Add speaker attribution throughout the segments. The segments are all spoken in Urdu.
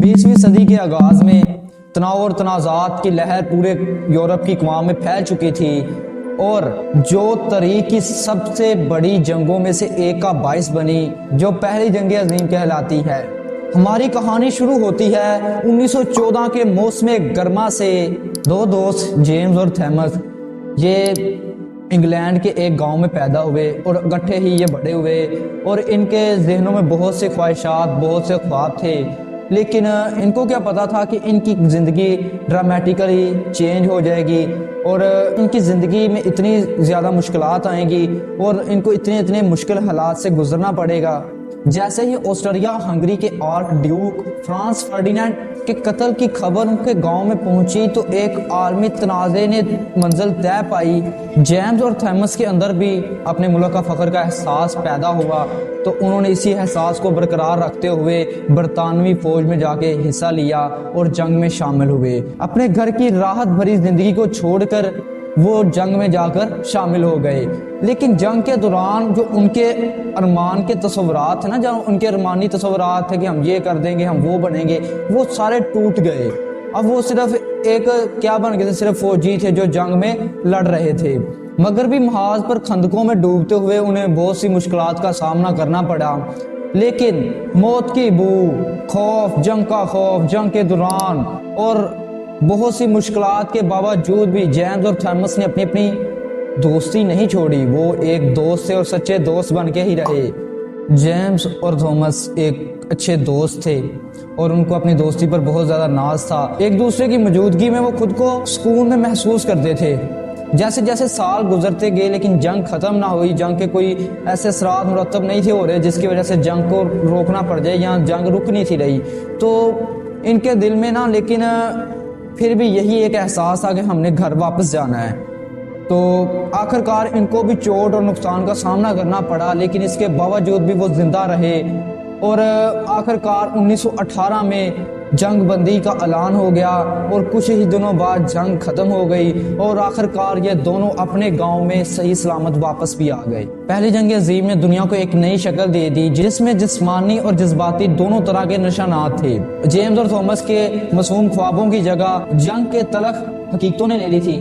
Speaker 1: 20ویں صدی کے آغاز میں تناؤ اور تنازعات کی لہر پورے یورپ کی اقوام میں پھیل چکی تھی اور جو تاریخ کی سب سے بڑی جنگوں میں سے ایک کا باعث بنی، جو پہلی جنگ عظیم کہلاتی ہے۔ ہماری کہانی شروع ہوتی ہے 1914 کے موسم گرما سے۔ دو دوست جیمز اور تھامس یہ انگلینڈ کے ایک گاؤں میں پیدا ہوئے اور اکٹھے ہی یہ بڑے ہوئے، اور ان کے ذہنوں میں بہت سے خواہشات، بہت سے خواب تھے، لیکن ان کو کیا پتا تھا کہ ان کی زندگی ڈرامیٹیکلی چینج ہو جائے گی اور ان کی زندگی میں اتنی زیادہ مشکلات آئیں گی اور ان کو اتنے مشکل حالات سے گزرنا پڑے گا۔ جیسے ہی آسٹریا ہنگری کے آرک ڈیوک فرانس فرڈینینڈ کے قتل کی خبر ان کے گاؤں میں پہنچی تو ایک عالمی تنازع نے منزل طے پائی۔ جیمز اور تھامس کے اندر بھی اپنے ملک کا فخر کا احساس پیدا ہوا، تو انہوں نے اسی احساس کو برقرار رکھتے ہوئے برطانوی فوج میں جا کے حصہ لیا اور جنگ میں شامل ہوئے۔ اپنے گھر کی راحت بھری زندگی کو چھوڑ کر وہ جنگ میں جا کر شامل ہو گئے، لیکن جنگ کے دوران جو ان کے ارمان کے تصورات تھے نا، جو ان کے ارمانی تصورات تھے کہ ہم یہ کر دیں گے، ہم وہ بنیں گے، وہ سارے ٹوٹ گئے۔ اب وہ صرف ایک کیا بن گئے تھے، صرف فوجی تھے جو جنگ میں لڑ رہے تھے۔ مگر بھی محاذ پر خندقوں میں ڈوبتے ہوئے انہیں بہت سی مشکلات کا سامنا کرنا پڑا، لیکن موت کی بو، خوف، جنگ کا خوف، جنگ کے دوران اور بہت سی مشکلات کے باوجود بھی جیمز اور تھامس نے اپنی دوستی نہیں چھوڑی۔ وہ ایک دوست تھے اور سچے دوست بن کے ہی رہے۔ جیمز اور تھامس ایک اچھے دوست تھے اور ان کو اپنی دوستی پر بہت زیادہ ناز تھا۔ ایک دوسرے کی موجودگی میں وہ خود کو سکون میں محسوس کرتے تھے۔ جیسے جیسے سال گزرتے گئے لیکن جنگ ختم نہ ہوئی، جنگ کے کوئی ایسے اثرات مرتب نہیں تھے ہو رہے جس کی وجہ سے جنگ کو روکنا پڑ جائے یا جنگ رک نہیں تھی رہی، تو ان کے دل میں نا لیکن پھر بھی یہی ایک احساس تھا کہ ہم نے گھر واپس جانا ہے۔ تو آخرکار ان کو بھی چوٹ اور نقصان کا سامنا کرنا پڑا، لیکن اس کے باوجود بھی وہ زندہ رہے اور آخرکار 1918 میں جنگ بندی کا اعلان ہو گیا اور کچھ ہی دنوں بعد جنگ ختم ہو گئی اور آخرکار یہ دونوں اپنے گاؤں میں صحیح سلامت واپس بھی آ گئے۔ پہلی جنگ عظیم نے دنیا کو ایک نئی شکل دے دی جس میں جسمانی اور جذباتی دونوں طرح کے نشانات تھے۔ جیمز اور تھامس کے معصوم خوابوں کی جگہ جنگ کے تلخ حقیقتوں نے لے لی تھی۔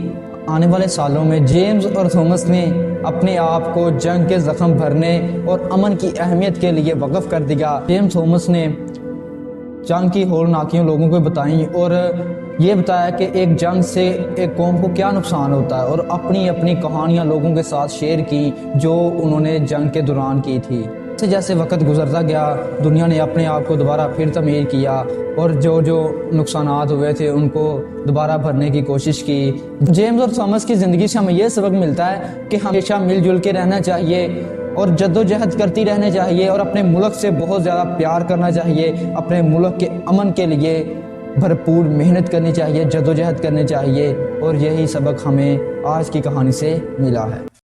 Speaker 1: آنے والے سالوں میں جیمز اور تھامس نے اپنے آپ کو جنگ کے زخم بھرنے اور امن کی اہمیت کے لیے وقف کر دیا۔ جیمز تھامس نے جنگ کی ہولناکیاں لوگوں کو بتائیں اور یہ بتایا کہ ایک جنگ سے ایک قوم کو کیا نقصان ہوتا ہے، اور اپنی کہانیاں لوگوں کے ساتھ شیئر کی جو انہوں نے جنگ کے دوران کی تھی۔ جیسے وقت گزرتا گیا دنیا نے اپنے آپ کو دوبارہ پھر تعمیر کیا اور جو نقصانات ہوئے تھے ان کو دوبارہ بھرنے کی کوشش کی۔ جیمز اور تھامس کی زندگی سے ہمیں یہ سبق ملتا ہے کہ ہمیشہ مل جل کے رہنا چاہیے اور جدوجہد کرتی رہنے چاہیے اور اپنے ملک سے بہت زیادہ پیار کرنا چاہیے، اپنے ملک کے امن کے لیے بھرپور محنت کرنی چاہیے، جدوجہد کرنی چاہیے، اور یہی سبق ہمیں آج کی کہانی سے ملا ہے۔